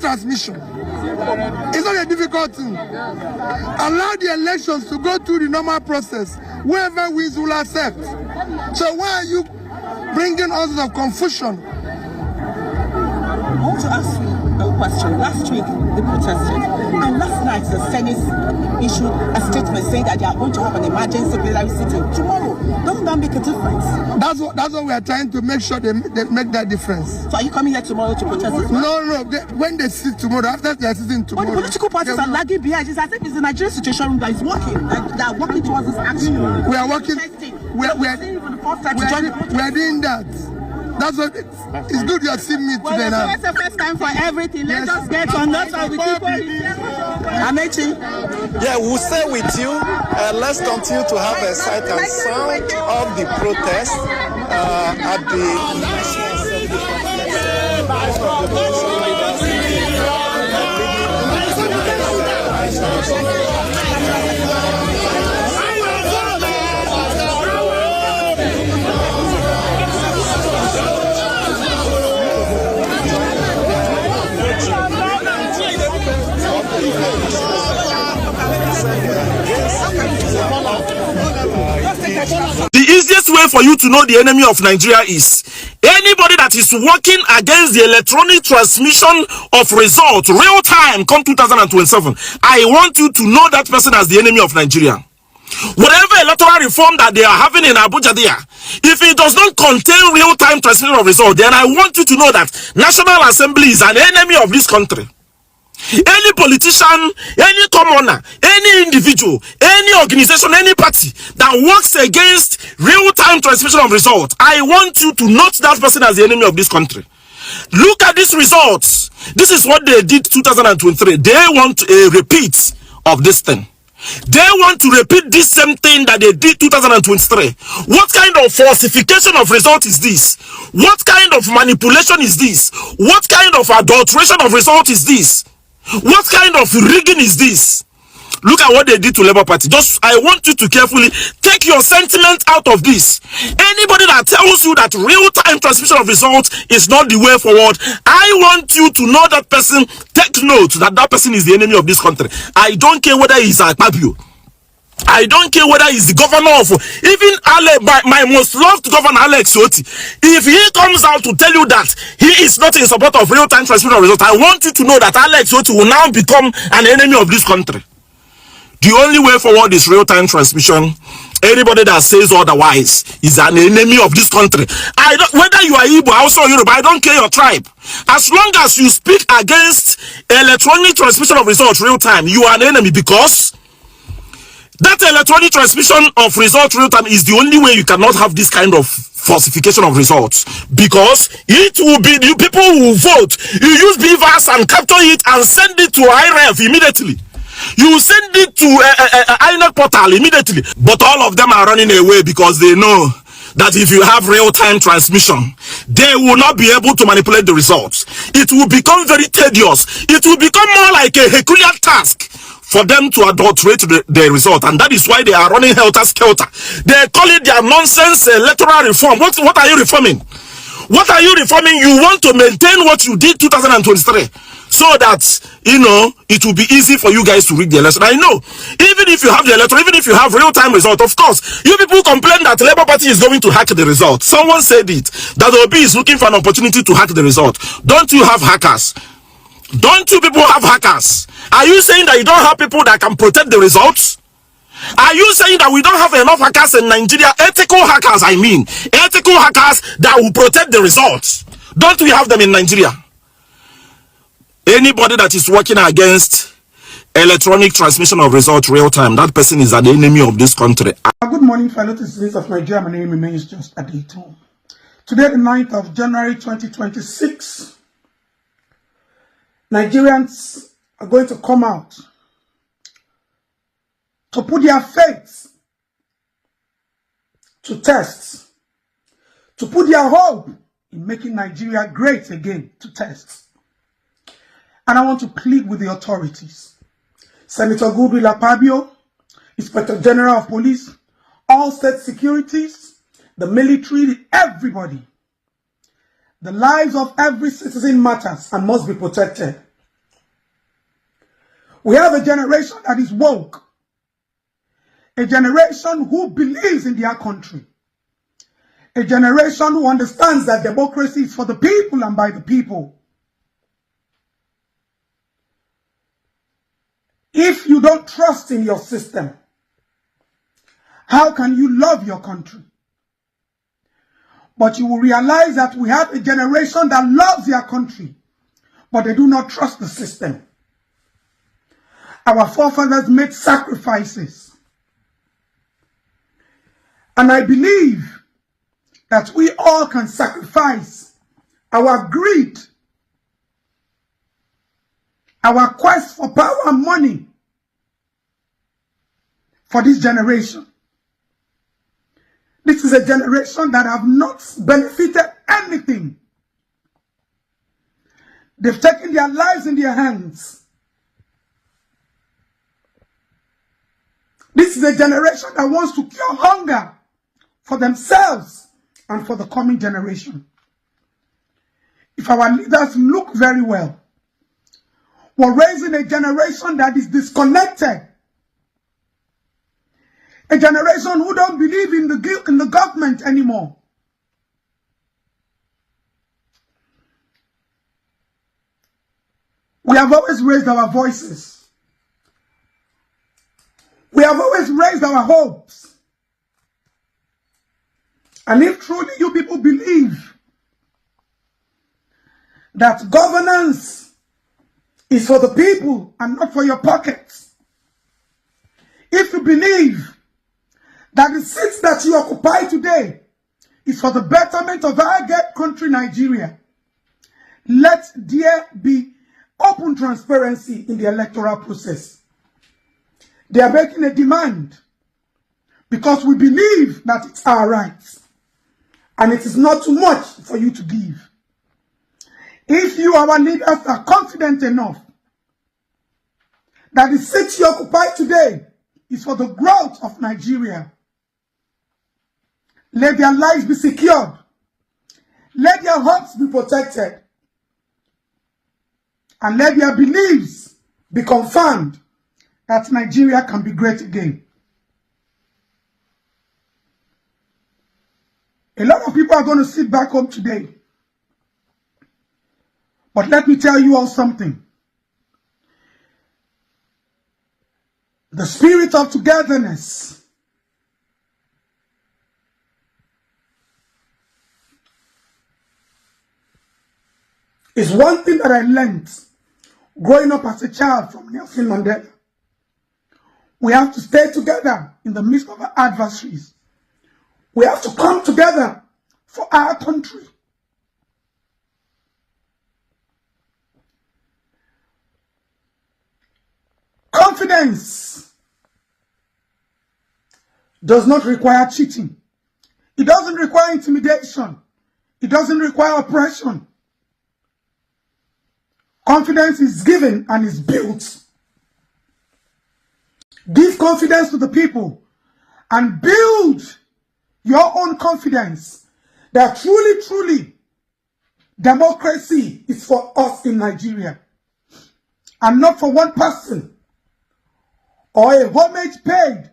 transmission. It's not a difficult thing. Allow the elections to go through the normal process. Whoever wins will accept. So why are you bringing all sorts of confusion? I want to ask you a question. Last week they protested, and last night the Senate issued a statement saying that they are going to have an emergency plenary sitting tomorrow. Doesn't that make a difference? That's what we are trying to make sure they make that difference. So are you coming here tomorrow to protest as well? No. When they sit tomorrow, after they are sitting tomorrow. But the political parties are lagging behind. I think it's the Nigerian situation that is working. They are working towards this action. We are working. We are doing that. That's what it's good you have seen me today now. It's the first time for everything. Let's just get on that and we keep on. Amechi. Yeah, we'll stay with you. Let's continue to have a sight and sound of the protest at the National The easiest way for you to know the enemy of Nigeria is anybody that is working against the electronic transmission of results real time come 2027. I want you to know that person as the enemy of Nigeria. Whatever electoral reform that they are having in Abuja there, if it does not contain real-time transmission of results, then I want you to know that National Assembly is an enemy of this country. Any politician, any commoner, any individual, any organization, any party that works against real-time transmission of results, I want you to note that person as the enemy of this country. Look at these results. This is what they did 2023. They want a repeat of this thing. They want to repeat this same thing that they did 2023. What kind of falsification of result is this? What kind of manipulation is this? What kind of adulteration of result is this? What kind of rigging is this? Look at what they did to Labour Party. Just, I want you to carefully take your sentiment out of this. Anybody that tells you that real-time transmission of results is not the way forward, I want you to know that person. Take note that that person is the enemy of this country. I don't care whether he's Akpabio. I don't care whether he's the governor of, even my most loved governor, Alex Oti. If he comes out to tell you that he is not in support of real-time transmission of results, I want you to know that Alex Oti will now become an enemy of this country. The only way forward is real-time transmission. Anybody that says otherwise is an enemy of this country. Whether you are Igbo, Hausa, or Yoruba, I don't care your tribe. As long as you speak against electronic transmission of results real-time, you are an enemy, because that electronic transmission of results real time is the only way you cannot have this kind of falsification of results, because it will be, you people will vote, you use beavers and capture it and send it to IRF immediately. You send it to INEC portal immediately. But all of them are running away because they know that if you have real-time transmission, they will not be able to manipulate the results. It will become very tedious. It will become more like a Herculean task for them to adulterate the result, and that is why they are running helter-skelter. They call it their nonsense electoral reform. What are you reforming? What are you reforming? You want to maintain what you did 2023, so that, you know, it will be easy for you guys to rig the election. I know, even if you have the electoral, even if you have real-time result, of course, you people complain that the Labour Party is going to hack the result. Someone said it, that the OB is looking for an opportunity to hack the result. Don't you have hackers? Don't you people have hackers? Are you saying that you don't have people that can protect the results? Are you saying that we don't have enough hackers in Nigeria? Ethical hackers, I mean. Ethical hackers that will protect the results. Don't we have them in Nigeria? Anybody that is working against electronic transmission of results real time, that person is an enemy of this country. Good morning, fellow citizens of Nigeria. My name remains just Abati. Today, the 9th of January 2026, Nigerians are going to come out to put their faith to test, to put their hope in making Nigeria great again to test. And I want to plead with the authorities. Senator Akpabio, Inspector General of Police, all state securities, the military, everybody. The lives of every citizen matters and must be protected. We have a generation that is woke. A generation who believes in their country. A generation who understands that democracy is for the people and by the people. If you don't trust in your system, how can you love your country? But you will realize that we have a generation that loves their country, but they do not trust the system. Our forefathers made sacrifices. And I believe that we all can sacrifice our greed, our quest for power and money for this generation. This is a generation that have not benefited anything. They've taken their lives in their hands. This is a generation that wants to cure hunger for themselves and for the coming generation. If our leaders look very well, we're raising a generation that is disconnected. A generation who don't believe in the government anymore. We have always raised our voices. We have always raised our hopes. And if truly you people believe that governance is for the people and not for your pockets, if you believe that the seats that you occupy today is for the betterment of our great country, Nigeria, let there be open transparency in the electoral process. They are making a demand because we believe that it's our rights and it is not too much for you to give. If you, our leaders, are confident enough that the seats you occupy today is for the growth of Nigeria, let their lives be secured. Let their hopes be protected. And let their beliefs be confirmed that Nigeria can be great again. A lot of people are going to sit back home today. But let me tell you all something. The spirit of togetherness is one thing that I learned growing up as a child from Nelson Mandela. We have to stay together in the midst of our adversaries. We have to come together for our country. Confidence does not require cheating. It doesn't require intimidation. It doesn't require oppression. Confidence is given and is built. Give confidence to the people and build your own confidence that truly, truly, democracy is for us in Nigeria and not for one person or a homage paid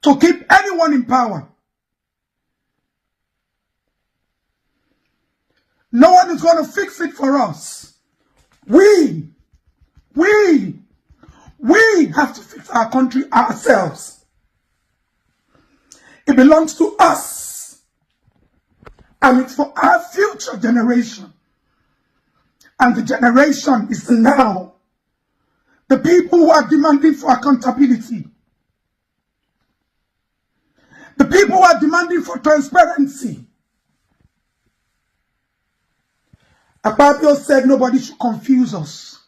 to keep anyone in power. No one is going to fix it for us. We have to fix our country ourselves. It belongs to us. And it's for our future generation. And the generation is now. The people who are demanding for accountability. The people who are demanding for transparency. Akpabio said nobody should confuse us.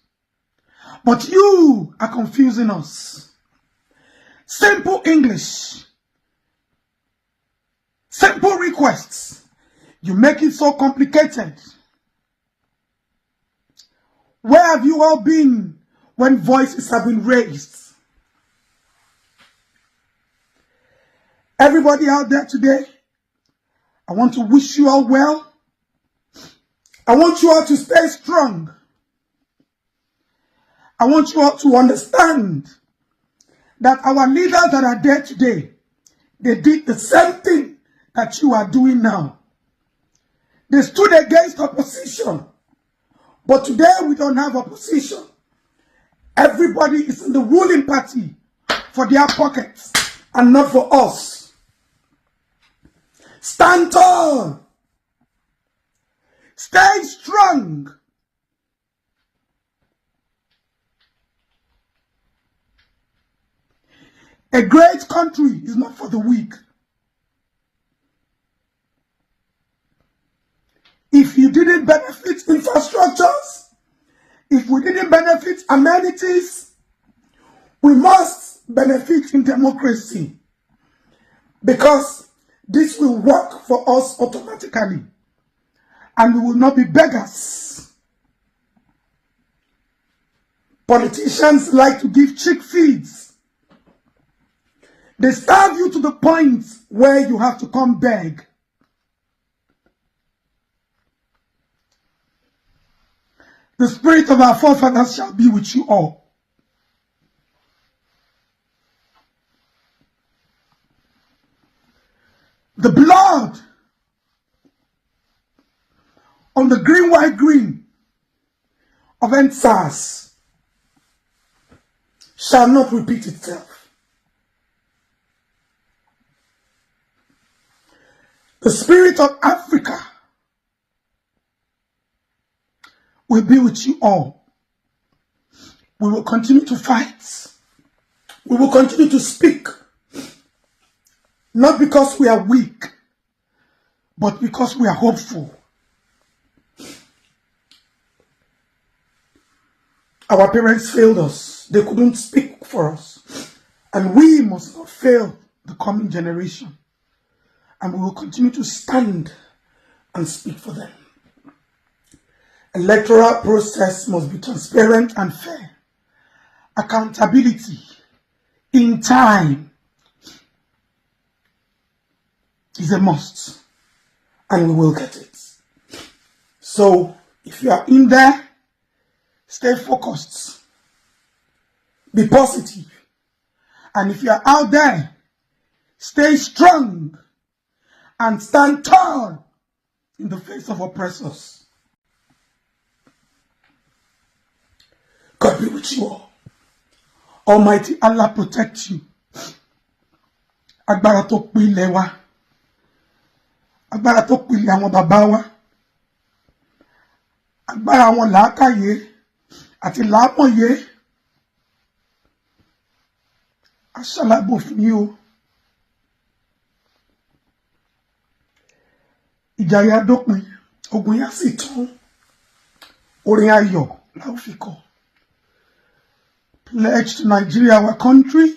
But you are confusing us. Simple English. Simple requests. You make it so complicated. Where have you all been when voices have been raised? Everybody out there today, I want to wish you all well. I want you all to stay strong. I want you all to understand that our leaders that are there today, they did the same thing that you are doing now. They stood against opposition. But today we don't have opposition. Everybody is in the ruling party for their pockets and not for us. Stand tall. Stay strong. A great country is not for the weak. If you didn't benefit infrastructures, if we didn't benefit amenities, we must benefit in democracy, because this will work for us automatically and we will not be beggars. Politicians like to give chick feeds. They starve you to the point where you have to come beg. The spirit of our forefathers shall be with you all. The blood on the green, white, green of NSAS shall not repeat itself. The spirit of Africa will be with you all. We will continue to fight. We will continue to speak. Not because we are weak, but because we are hopeful. Our parents failed us. They couldn't speak for us. And we must not fail the coming generation. And we will continue to stand and speak for them. Electoral process must be transparent and fair. Accountability in time is a must, and we will get it. So, if you are in there, stay focused, be positive, and if you are out there, stay strong and stand tall in the face of oppressors. God be with you all. Almighty Allah protect you. Agbára tó pilẹ̀ wa. Agbára tó pilẹ̀ àwọn bàbá wa. Agbára àwọn làákàyè àti làámọ̀yé. Aṣàlábò fún yín o. Ìjà yá dópin, ogun yá sì tán. Orin ayọ̀ la ó fi kọ. Pledge to Nigeria, our country,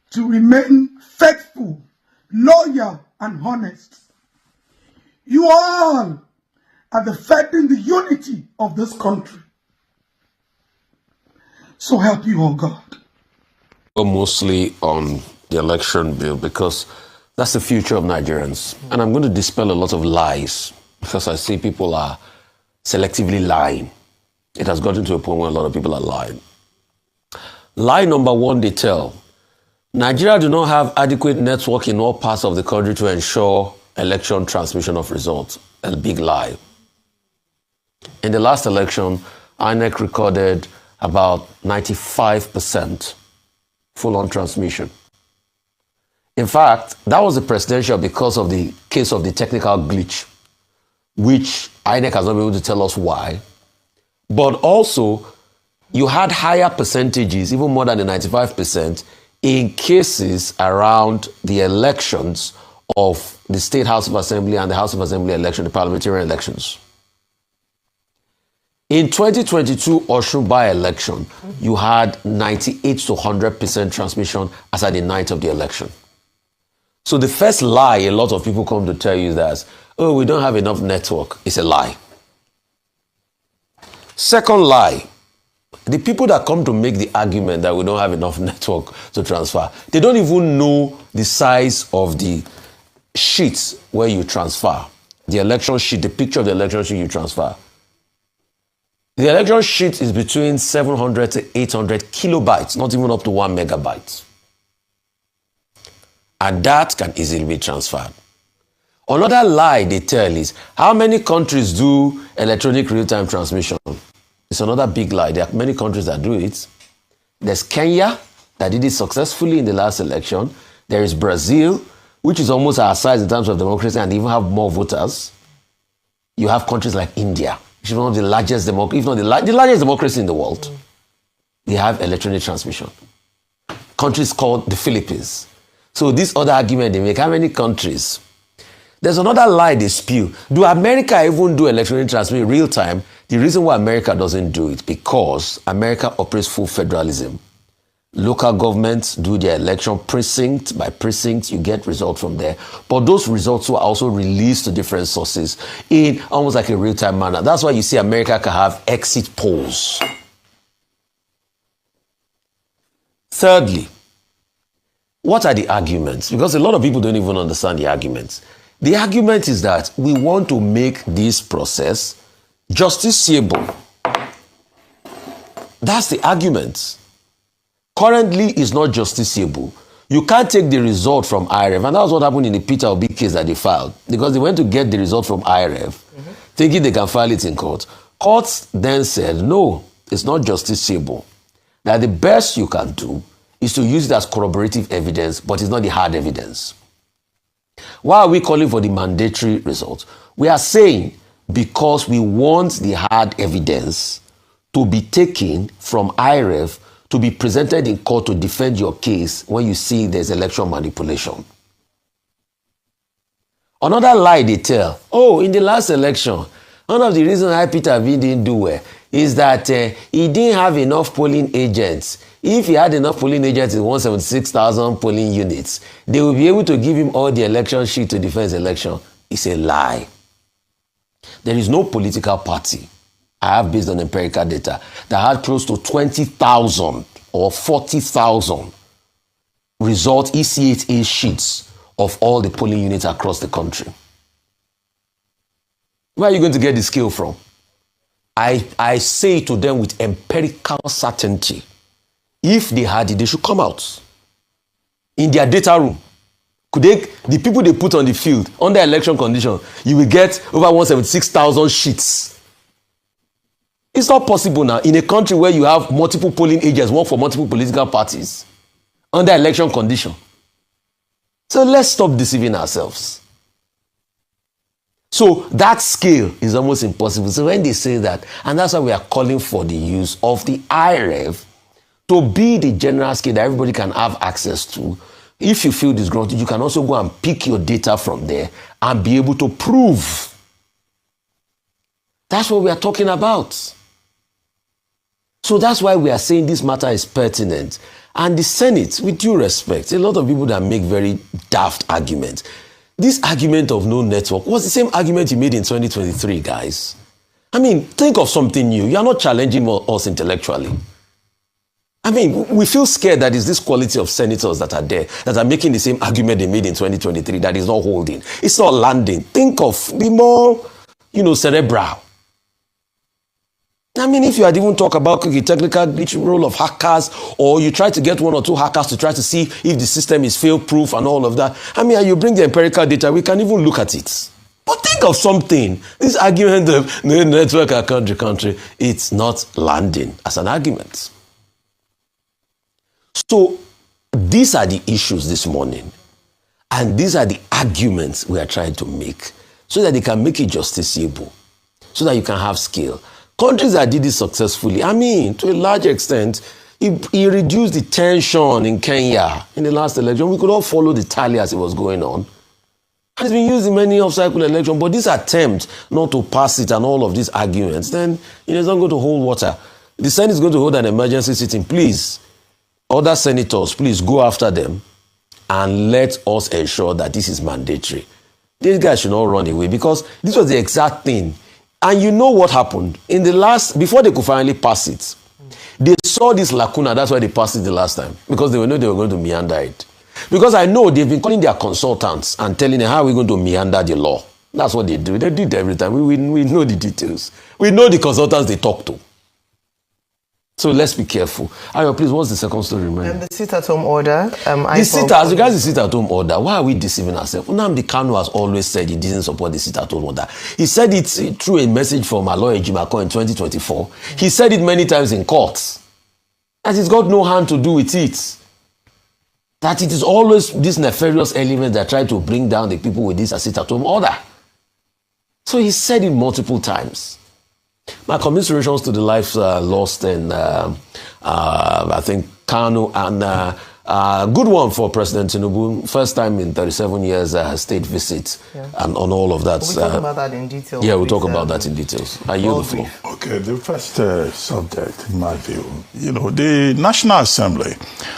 to remain faithful, loyal, and honest. You all are defending the unity of this country. So help you, oh God. Mostly on the election bill, because that's the future of Nigerians. And I'm going to dispel a lot of lies, because I see people are selectively lying. It has gotten to a point where a lot of people are lying. Lie number one, they tell. Nigeria do not have adequate network in all parts of the country to ensure election transmission of results. A big lie. In the last election, INEC recorded about 95% full-on transmission. In fact, that was the presidential because of the case of the technical glitch, which INEC has not been able to tell us why. But also, you had higher percentages, even more than the 95%, in cases around the elections of the State House of Assembly and the House of Assembly election, the parliamentary elections. In 2022 Osun by-election, you had 98 to 100% transmission as at the night of the election. So the first lie a lot of people come to tell you is that, oh, we don't have enough network. It's a lie. Second lie, the people that come to make the argument that we don't have enough network to transfer, they don't even know the size of the sheets where you transfer. the election sheet, the picture of the election sheet you transfer. The election sheet is between 700 to 800 kilobytes, not even up to 1 megabyte. And that can easily be transferred. Another lie they tell is, how many countries do electronic real-time transmission? It's another big lie. There are many countries that do it. There's Kenya, that did it successfully in the last election. There is Brazil, which is almost our size in terms of democracy and even have more voters. You have countries like India, which is one of the largest democracy, if not the largest democracy in the world. They have electronic transmission. Countries called the Philippines. So this other argument they make, how many countries? There's another lie they spew. Do America even do electronic transmission real time? The reason why America doesn't do it, because America operates full federalism. Local governments do their election precinct by precinct. You get results from there. But those results were also released to different sources in almost like a real-time manner. That's why you see America can have exit polls. Thirdly, what are the arguments? Because a lot of people don't even understand the arguments. The argument is that we want to make this process justiciable. That's the argument. Currently, it's not justiciable. You can't take the result from IRF. And that was what happened in the Peter Obi case that they filed. Because they went to get the result from IRF, thinking they can file it in court. Courts then said, no, it's not justiciable. That the best you can do is to use it as corroborative evidence, but it's not the hard evidence. Why are we calling for the mandatory result? We are saying because we want the hard evidence to be taken from IRF to be presented in court to defend your case when you see there's election manipulation. Another lie they tell, in the last election, one of the reasons why Peter Obi didn't do well is that he didn't have enough polling agents. If he had enough polling agents in 176,000 polling units, they will be able to give him all the election sheet to defend his election. It's a lie. There is no political party, I have based on empirical data, that had close to 20,000 or 40,000 result ECHA sheets of all the polling units across the country. Where are you going to get the skill from? I say to them with empirical certainty, if they had it, they should come out in their data room. The people they put on the field under election conditions, you will get over 176,000 sheets. It's not possible now in a country where you have multiple polling agents work for multiple political parties under election condition. So let's stop deceiving ourselves. So that scale is almost impossible. So when they say that, and that's why we are calling for the use of the IRF to be the general scale that everybody can have access to. If you feel disgruntled, you can also go and pick your data from there and be able to prove. That's what we are talking about. So that's why we are saying this matter is pertinent. And the Senate, with due respect, a lot of people that make very daft arguments. This argument of no network was the same argument you made in 2023, guys. I mean, think of something new. You are not challenging us intellectually. I mean, we feel scared that it's this quality of senators that are there, that are making the same argument they made in 2023, that is not holding. It's not landing. Think of, be more, cerebral. I mean, if you had even talk about the technical role of hackers, or you try to get one or two hackers to try to see if the system is fail-proof and all of that, I mean, you bring the empirical data, we can even look at it. But think of something. This argument of no network or country, it's not landing as an argument. So these are the issues this morning. And these are the arguments we are trying to make so that they can make it justiciable, so that you can have scale. Countries that did it successfully, I mean, to a large extent, it reduced the tension in Kenya in the last election. We could all follow the tally as it was going on. And it's been used in many off-cycle elections, but this attempt not to pass it and all of these arguments, then it's not going to hold water. The Senate is going to hold an emergency sitting. Please, other senators, please go after them and let us ensure that this is mandatory. These guys should not run away, because this was the exact thing. And you know what happened? Before they could finally pass it, they saw this lacuna. That's why they passed it the last time, because they knew they were going to meander it. Because I know they've been calling their consultants and telling them, how are we going to meander the law? That's what they do. They did every time. We know the details. We know the consultants they talk to. So let's be careful. Ayo, please, what's the second story, man? The sit-at-home order. As regards the sit-at-home order, why are we deceiving ourselves? Nnamdi Kanu has always said he didn't support the sit-at-home order. He said it through a message from Aloy Ejimako in 2024. He said it many times in courts. That it's got no hand to do with it. That it is always this nefarious element that try to bring down the people with this sit-at-home order. So he said it multiple times. My commiserations to the lives lost in, I think, Kano, and good one for President Tinubu. First time in 37 years state visit, and on all of that. We'll talk about that in detail. Yeah, we'll talk about that in details. I yield the floor. Okay, the first subject, in my view, the National Assembly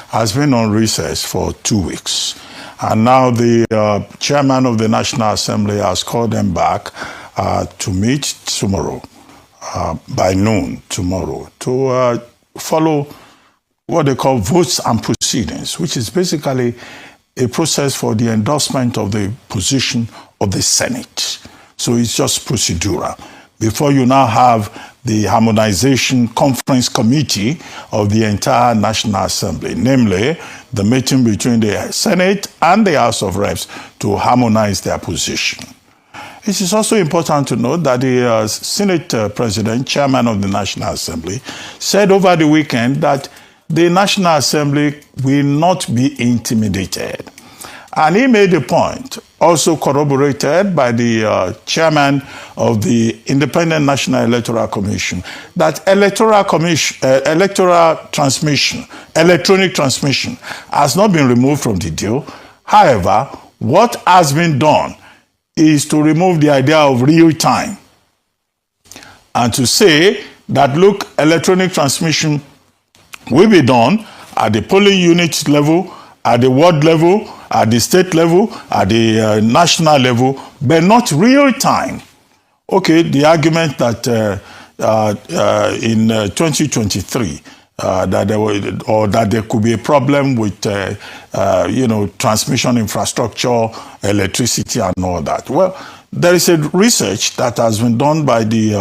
has been on recess for 2 weeks. And now the chairman of the National Assembly has called them back to meet tomorrow. By noon tomorrow to follow what they call votes and proceedings, which is basically a process for the endorsement of the position of the Senate. So it's just procedural. Before you now have the harmonization conference committee of the entire National Assembly, namely the meeting between the Senate and the House of Reps to harmonize their position. It is also important to note that the Senate President, Chairman of the National Assembly, said over the weekend that the National Assembly will not be intimidated. And he made a point, also corroborated by the Chairman of the Independent National Electoral Commission, that electronic transmission has not been removed from the deal. However, what has been done is to remove the idea of real time and to say that, look, electronic transmission will be done at the polling unit level, at the ward level, at the state level, at the national level, but not real time. Okay, the argument that in 2023, that there could be a problem with, transmission infrastructure, electricity, and all that. Well, there is a research that has been done by the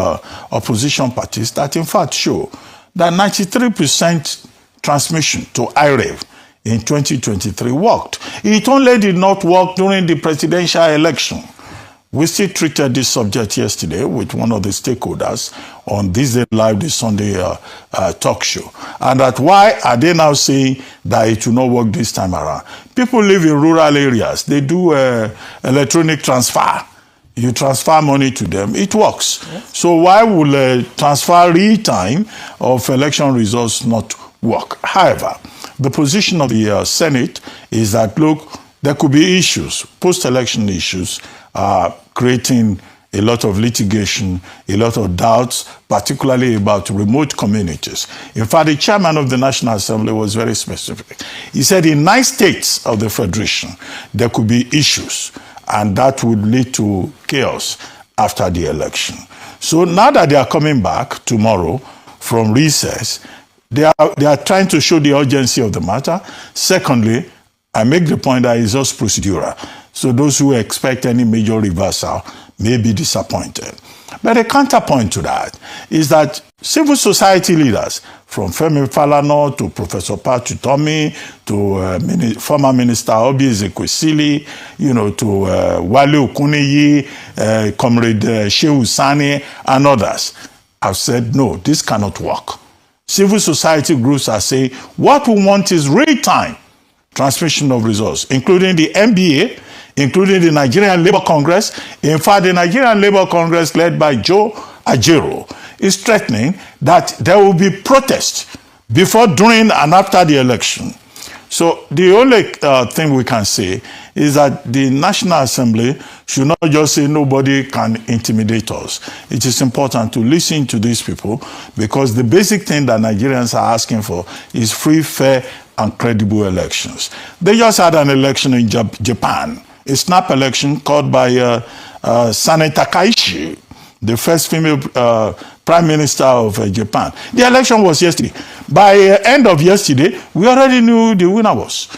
opposition parties that, in fact, show that 93% transmission to IREV in 2023 worked. It only did not work during the presidential election. We still treated this subject yesterday with one of the stakeholders on This Day Live, the Sunday talk show. And that why are they now saying that it will not work this time around? People live in rural areas. They do electronic transfer. You transfer money to them, it works. Yes. So why will transfer real time of election results not work? However, the position of the Senate is that, look, there could be issues, post-election issues, creating a lot of litigation, a lot of doubts, particularly about remote communities. In fact, the chairman of the National Assembly was very specific. He said in 9 states of the Federation, there could be issues, and that would lead to chaos after the election. So now that they are coming back tomorrow from recess, they are trying to show the urgency of the matter. Secondly, I make the point that it's just procedural. So those who expect any major reversal may be disappointed. But a counterpoint to that is that civil society leaders, from Femi Falana to Professor Patu Tomi to former Minister Obi Ezekwesili, to Wale Okuneyi, Comrade Shehu Sani, and others, have said, no, this cannot work. Civil society groups are saying, what we want is real-time transmission of results, including the NBA, including the Nigerian Labour Congress. In fact, the Nigerian Labour Congress, led by Joe Ajero, is threatening that there will be protests before, during, and after the election. So the only thing we can say is that the National Assembly should not just say nobody can intimidate us. It is important to listen to these people, because the basic thing that Nigerians are asking for is free, fair, and credible elections. They just had an election in Japan, a snap election called by Sane Takaichi, the first female prime minister of Japan. The election was yesterday. By end of yesterday, we already knew who the winner was.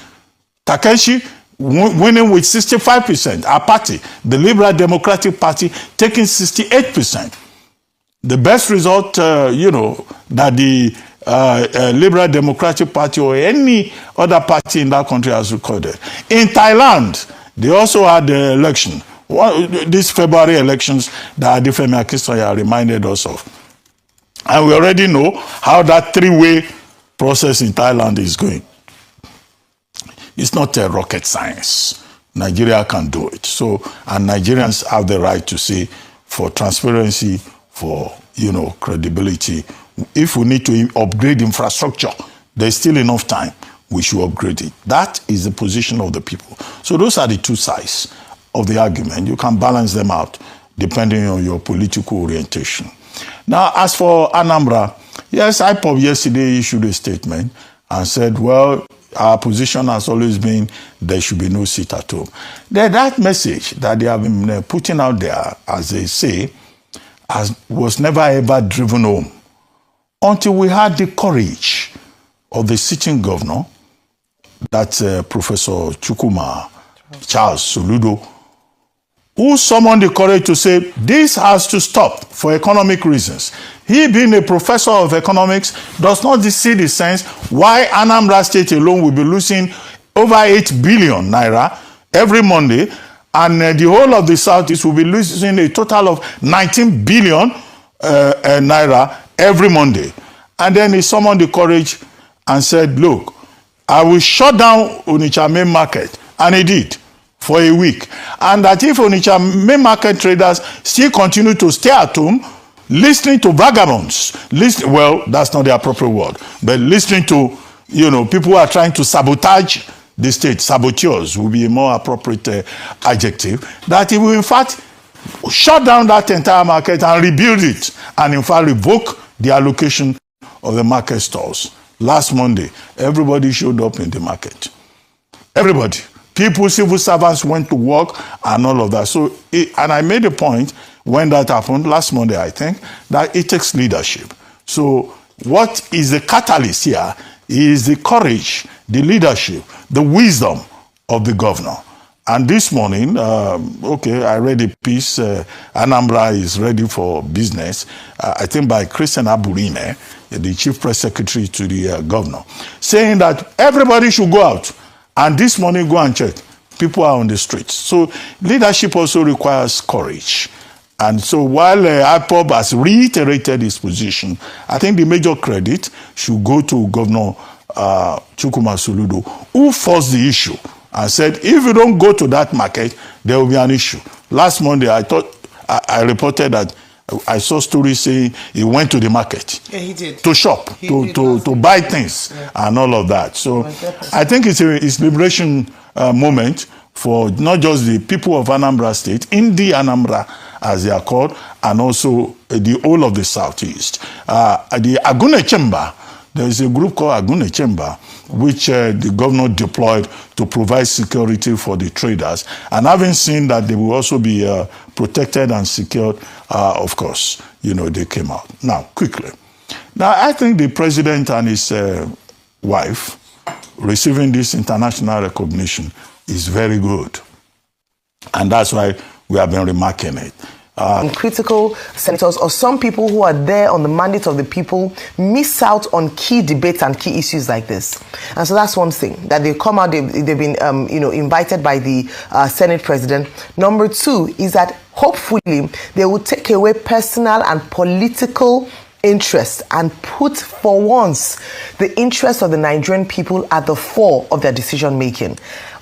Takeshi winning with 65%. Abati, the Liberal Democratic Party, taking 68%. The best result, that the Liberal Democratic Party or any other party in that country has recorded. In Thailand, they also had the election. These February elections that Adifemi Akintoye reminded us of. And we already know how that three-way process in Thailand is going. It's not a rocket science. Nigeria can do it. So, and Nigerians have the right to say, for transparency, for, credibility, if we need to upgrade infrastructure, there's still enough time, we should upgrade it. That is the position of the people. So those are the two sides of the argument. You can balance them out depending on your political orientation. Now, as for Anambra, yes, IPOB yesterday issued a statement and said, well, our position has always been there should be no seat at home. That message that they have been putting out there, as they say, was never ever driven home until we had the courage of the sitting governor, that's Professor Chukwuma Charles Soludo, who summoned the courage to say this has to stop for economic reasons. He, being a professor of economics, does not see the sense why Anambra State alone will be losing over 8 billion naira every Monday, and the whole of the Southeast will be losing a total of 19 billion naira every Monday. And then he summoned the courage and said, look, I will shut down Onitsha main market. And he did for a week. And that if Onitsha main market traders still continue to stay at home, listening to vagabonds, well, that's not the appropriate word, but listening to, people who are trying to sabotage the state, saboteurs will be a more appropriate adjective, that he will in fact shut down that entire market and rebuild it, and in fact revoke the allocation of the market stalls. Last Monday, everybody showed up in the market. Everybody. People, civil servants went to work and all of that. So, and I made a point when that happened, last Monday, I think, that it takes leadership. So what is the catalyst here is the courage, the leadership, the wisdom of the governor. And this morning, I read a piece, Anambra is ready for business, I think by Christian Aburime, the chief press secretary to the governor, saying that everybody should go out and this morning go and check. People are on the streets. So leadership also requires courage. And so while IPOB has reiterated his position, I think the major credit should go to Governor Chukwuma Soludo, who forced the issue and said, if you don't go to that market, there will be an issue. Last Monday, I reported that I saw stories saying he went to the market. Yeah, he did. To shop, to buy things, and all of that. So I think it's a liberation moment for not just the people of Anambra State, Indi Anambra, as they are called, and also the whole of the Southeast. The Agune Chamber, there is a group called Agune Chamber, which the governor deployed to provide security for the traders. And having seen that they will also be protected and secured, of course, they came out. Now, quickly. Now, I think the president and his wife receiving this international recognition is very good. And that's why we have been remarking it. Critical senators or some people who are there on the mandate of the people miss out on key debates and key issues like this. And so that's one thing, that they come out, they've been invited by the Senate president. Number two is that hopefully they will take away personal and political interest and put for once the interest of the Nigerian people at the fore of their decision making.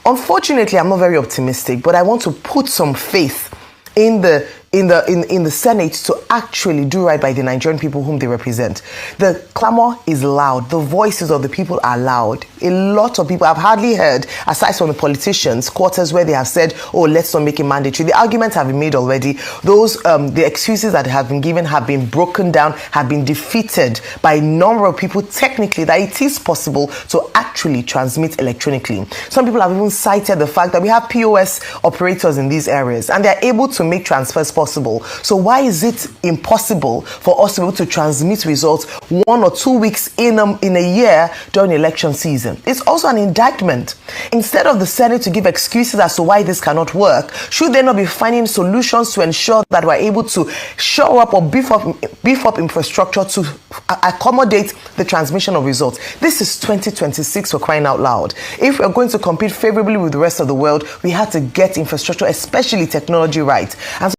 Unfortunately, I'm not very optimistic, but I want to put some faith in the Senate to actually do right by the Nigerian people whom they represent. The clamor is loud. The voices of the people are loud. A lot of people, I've hardly heard, aside from the politicians, quarters where they have said, oh, let's not make it mandatory. The arguments have been made already. Those, the excuses that have been given have been broken down, have been defeated by a number of people technically that it is possible to actually transmit electronically. Some people have even cited the fact that we have POS operators in these areas and they're able to make transfers possible possible. So why is it impossible for us to be able to transmit results 1 or 2 weeks in a year during election season? It's also an indictment. Instead of the Senate to give excuses as to why this cannot work, should they not be finding solutions to ensure that we're able to show up or beef up infrastructure to accommodate the transmission of results? This is 2026, for crying out loud. If we're going to compete favorably with the rest of the world, we have to get infrastructure, especially technology, right. And